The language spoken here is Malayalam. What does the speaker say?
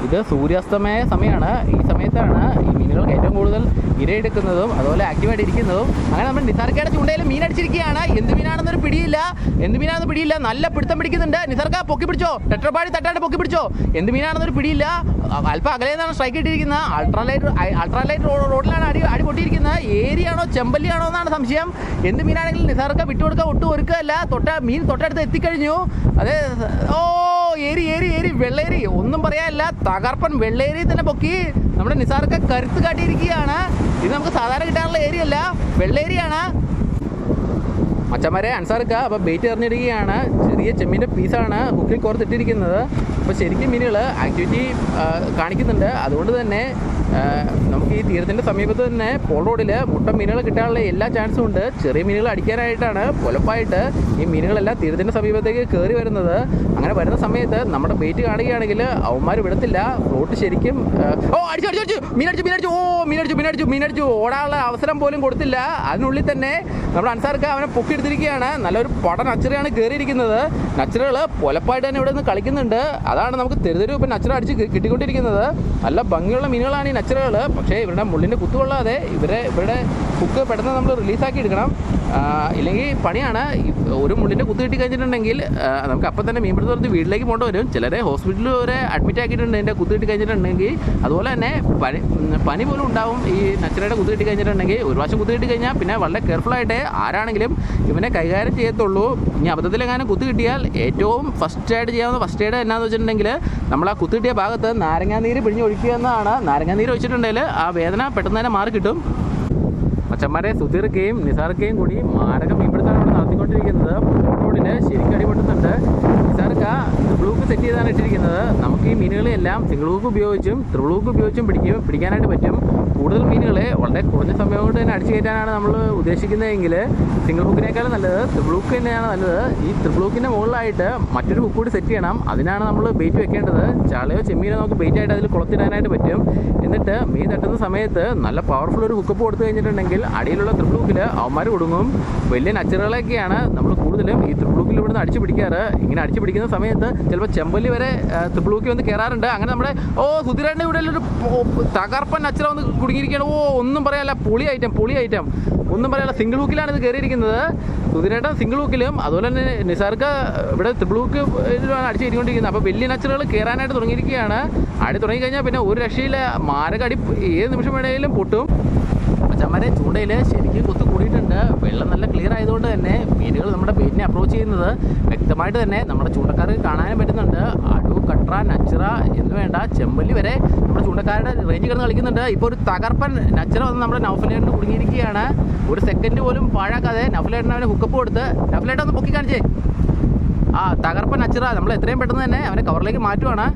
ഇത് സൂര്യാസ്തമയ സമയമാണ്. ഈ സമയത്താണ് ഈ മീനുകൾക്ക് ഏറ്റവും കൂടുതൽ ഇരയെടുക്കുന്നതും അതുപോലെ ആക്റ്റീവായിട്ട് ഇരിക്കുന്നതും. അങ്ങനെ നമ്മൾ നിസാർക്കയുടെ ചൂണ്ടയിൽ മീൻ അടിച്ചിരിക്കുകയാണ്. എന്ത് മീനാണെന്നൊരു പിടിയില്ല. നല്ല പിടുത്തം പിടിക്കുന്നുണ്ട്. നിസാർക്ക പൊക്കി പിടിച്ചോ, ടെട്രപാടി തട്ടാണ്ട് പൊക്കി പിടിച്ചോ. എന്ത് മീനാണെന്നൊരു പിടിയില്ല. അല്പം അകലെന്നാണ് സ്ട്രൈക്ക് ഇട്ടിരിക്കുന്നത്. അൾട്രാലൈറ്റ് റോഡിലാണ് അടി പൊട്ടിയിരിക്കുന്നത്. ഏരിയാണോ ചെമ്പല്ലിയാണോ എന്നാണ് സംശയം. എന്ത് മീനാണെങ്കിലും നിസാർക്ക വിട്ടുകൊടുക്കുക ഒട്ടും ഒരുക്കമല്ല. മീൻ തൊട്ടടുത്ത് എത്തിക്കഴിഞ്ഞു. അതെ, ഓ ഏരി വെള്ളേരി, ഒന്നും പറയാനില്ല. തകർപ്പൻ വെള്ളേരി തന്നെ പൊക്കി നമ്മുടെ നിസാർക്ക കരുത്ത് കാട്ടിയിരിക്കുകയാണ്. ഇത് നമുക്ക് സാധാരണ കിട്ടാനുള്ള ഏരിയ അല്ല, വെള്ളേരിയാണ്. മച്ചന്മാരെ അൻസാർക്ക അപ്പോൾ ബെയ്റ്റ് എറിഞ്ഞിടുകയാണ്. ചെറിയ ചെമ്മീൻ്റെ പീസാണ് ഹുക്കിൽ കോർത്തിട്ടിരിക്കുന്നത്. അപ്പോൾ ശരിക്കും മീനുകൾ ആക്ടിവിറ്റി കാണിക്കുന്നുണ്ട്. അതുകൊണ്ട് തന്നെ നമുക്ക് ഈ തീരത്തിൻ്റെ സമീപത്ത് തന്നെ പോൾ റോഡിൽ മുട്ട മീനുകൾ കിട്ടാനുള്ള എല്ലാ ചാൻസും ഉണ്ട്. ചെറിയ മീനുകൾ അടിക്കാനായിട്ടാണ് പൊലപ്പായിട്ട് ഈ മീനുകളെല്ലാം തീരത്തിൻ്റെ സമീപത്തേക്ക് കയറി വരുന്നത്. അങ്ങനെ വരുന്ന സമയത്ത് നമ്മുടെ ബെയ്റ്റ് കാണുകയാണെങ്കിൽ അവന്മാർ വിടത്തില്ല. ഫ്ലോട്ട് ശരിക്കും അടിച്ചു മീനടിച്ചു ഓടാനുള്ള അവസരം പോലും കൊടുത്തില്ല. അതിനുള്ളിൽ തന്നെ നമ്മുടെ അൻസാർക്ക് അവനെ പൊക്കിയെടുത്തിരിക്കുകയാണ്. നല്ലൊരു പട നച്ചറയാണ് കയറിയിരിക്കുന്നത്. നച്ചറുകൾ പൊലപ്പായിട്ട് തന്നെ ഇവിടെ നിന്ന് കളിക്കുന്നുണ്ട്. അതാണ് നമുക്ക് തെരുതെരു ഇപ്പം നച്ചറ അടിച്ച് കിട്ടിക്കൊണ്ടിരിക്കുന്നത്. നല്ല ഭംഗിയുള്ള മീനുകളാണ് ഈ നച്ചറുകൾ. പക്ഷേ ഇവരുടെ മുള്ളിൻ്റെ കുത്തുകൊള്ളാതെ ഇവരുടെ ഹുക്ക് പെട്ടെന്ന് നമ്മൾ റിലീസാക്കി എടുക്കണം. ഇല്ലെങ്കിൽ പണിയാണ്. ഒരു മുള്ളിൻ്റെ കുത്ത് കിട്ടി കഴിഞ്ഞിട്ടുണ്ടെങ്കിൽ നമുക്ക് അപ്പം തന്നെ മീൻപിടുത്തം നിർത്തി വീട്ടിലേക്ക് പോകേണ്ടി വരും. ചിലരെ ഹോസ്പിറ്റലിൽ വരെ അഡ്മിറ്റ് ആക്കിയിട്ടുണ്ട് ഇതിൻ്റെ കുത്ത് കിട്ടി കഴിഞ്ഞിട്ടുണ്ടെങ്കിൽ. അതുപോലെ തന്നെ പനി പോലും ഉണ്ടാവും ഈ നച്ചറയുടെ കുത്ത് കിട്ടി കഴിഞ്ഞിട്ടുണ്ടെങ്കിൽ. ഒരു പ്രാവശ്യം കുത്ത് കിട്ടി കഴിഞ്ഞാൽ പിന്നെ വളരെ കെയർഫുള്ളായിട്ട് ആരാണെങ്കിലും ഇവനെ കൈകാര്യം ചെയ്യത്തുള്ളൂ. ഇനി അബദ്ധത്തിലെങ്ങാനും കുത്ത് കിട്ടിയാൽ ഏറ്റവും ഫസ്റ്റ് എയ്ഡ് എന്നാന്ന് വെച്ചിട്ടുണ്ടെങ്കിൽ നമ്മൾ ആ കുത്ത് കിട്ടിയ ഭാഗത്ത് നാരങ്ങാനീര് പിഴിഞ്ഞ് ഒഴിക്കുക എന്നതാണ്. നാരങ്ങാനീര് ഒഴിച്ചിട്ടുണ്ടെങ്കിൽ ആ വേദന പെട്ടെന്ന് തന്നെ മാറി കിട്ടും. മച്ചന്മാരെ സുധീർക്കയും നിസാർക്കയും കൂടി മാരക മീൻപിടുത്താണ് ഇവിടെ നടത്തിക്കൊണ്ടിരിക്കുന്നത്. റോഡിൽ ശരിക്കും അടിപൊട്ടുന്നുണ്ട്. നിസാർക്ക ട്രിപ്പിൾ ഹൂക്ക് സെറ്റ് ചെയ്താണ് ഇട്ടിരിക്കുന്നത്. നമുക്ക് ഈ മീനുകളെല്ലാം സിംഗിൾ ഹൂക്ക് ഉപയോഗിച്ചും ട്രിപ്പിൾ ഹൂക്ക് ഉപയോഗിച്ചും പിടിക്കാനായിട്ട് പറ്റും. കൂടുതൽ മീനുകളെ വളരെ കുറഞ്ഞ സമയം കൊണ്ട് തന്നെ അടിച്ചു കയറ്റാനാണ് നമ്മൾ ഉദ്ദേശിക്കുന്നതെങ്കിൽ സിംഗിൾ ഹുക്കിനേക്കാളും നല്ലത് ട്രിപ്പിൾ ഹുക്ക് തന്നെയാണ് നല്ലത്. ഈ ട്രിപ്പിൾ ഹുക്കിൻ്റെ മുകളിലായിട്ട് മറ്റൊരു ഹുക്ക് കൂടി സെറ്റ് ചെയ്യണം. അതിനാണ് നമ്മൾ ബെയ്റ്റ് വെക്കേണ്ടത്. ചാളയോ ചെമ്മീനോ നമുക്ക് ബെയ്റ്റായിട്ട് അതിൽ കുളത്തിടാനായിട്ട് പറ്റും. എന്നിട്ട് മീൻ തട്ടുന്ന സമയത്ത് നല്ല പവർഫുൾ ഒരു ഹുക്കപ്പ് കൊടുത്തു കഴിഞ്ഞിട്ടുണ്ടെങ്കിൽ അടിയിലുള്ള ട്രിപ്പിൾ ഹുക്കിൽ അവന്മാർ കൊടുങ്ങും. വലിയ നച്ചറുകളൊക്കെയാണ് നമ്മൾ കൂടുതലും ഈ ട്രിപ്പിൾ ഹുക്കിൽ ഇവിടുന്ന് അടിച്ചു പിടിക്കാറ്. ഇങ്ങനെ അടിച്ചു പിടിക്കുന്ന സമയത്ത് ചിലപ്പോൾ ചെമ്പല്ലി വരെ ട്രിപ്പിൾ ഹുക്കിൽ വന്ന് കയറാറുണ്ട്. അങ്ങനെ നമ്മുടെ സുധീരൻ്റെ ഇവിടെ ഒരു തകർപ്പൻ നച്ചറ വന്ന് കുടുങ്ങിയിരിക്കുകയാണ്. ഒന്നും പറയാല്ല, പൊളി ഐറ്റം ഒന്നും പറയാല്ല. സിംഗിൾ ഹുക്കിലാണ് ഇത് കയറിയിരിക്കുന്നത്. സുധീരേട്ടൻ സിംഗിൾ ഹുക്കിലും അതുപോലെ തന്നെ നിസാർക്ക് ഇവിടെ ട്രിപ്പിൾ ഹുക്ക് ഇതിലാണ് അടിച്ചു കയറ്റിക്കൊണ്ടിരിക്കുന്നത്. അപ്പോൾ വലിയ നച്ചറുകൾ കയറാനായിട്ട് തുടങ്ങിയിരിക്കുകയാണ്. അടി തുടങ്ങിക്കഴിഞ്ഞാൽ പിന്നെ ഒരു രക്ഷയില്ല. മാരക അടി ഏത് നിമിഷം വേണമെങ്കിലും പൊട്ടും. മച്ചന്മാരെ ചൂണ്ടയിൽ ശരിക്കും കുത്ത് കൂടിയിട്ടുണ്ട്. വെള്ളം നല്ല ക്ലിയർ ആയതുകൊണ്ട് തന്നെ മീനുകൾ നമ്മുടെ ബെയ്റ്റിനെ അപ്രോച്ച് ചെയ്യുന്നത് വ്യക്തമായിട്ട് തന്നെ നമ്മുടെ ചൂണ്ടക്കാർക്ക് കാണാനും പറ്റുന്നുണ്ട്. അടു, കട്ര, നച്ചറ എന്ന് വേണ്ട ചെമ്പല്ലി വരെ നമ്മുടെ ചൂണ്ടക്കാരുടെ റേഞ്ച് കിടന്ന് കളിക്കുന്നുണ്ട്. ഇപ്പോൾ ഒരു തകർപ്പൻ നച്ചറ വന്ന് നമ്മുടെ നൗഫലേട്ടന് കുടുങ്ങിയിരിക്കുകയാണ്. ഒരു സെക്കൻഡ് പോലും പാഴാക്കാതെ നൗഫലേട്ടൻ അവനെ ഹുക്കപ്പ് കൊടുത്ത് നൗഫലേട്ടൻ ഒന്ന് പൊക്കി കാണിച്ചേ. തകർപ്പൻ നച്ചറ നമ്മൾ എത്രയും പെട്ടെന്ന് തന്നെ അവനെ കവറിലേക്ക് മാറ്റുവാണ്.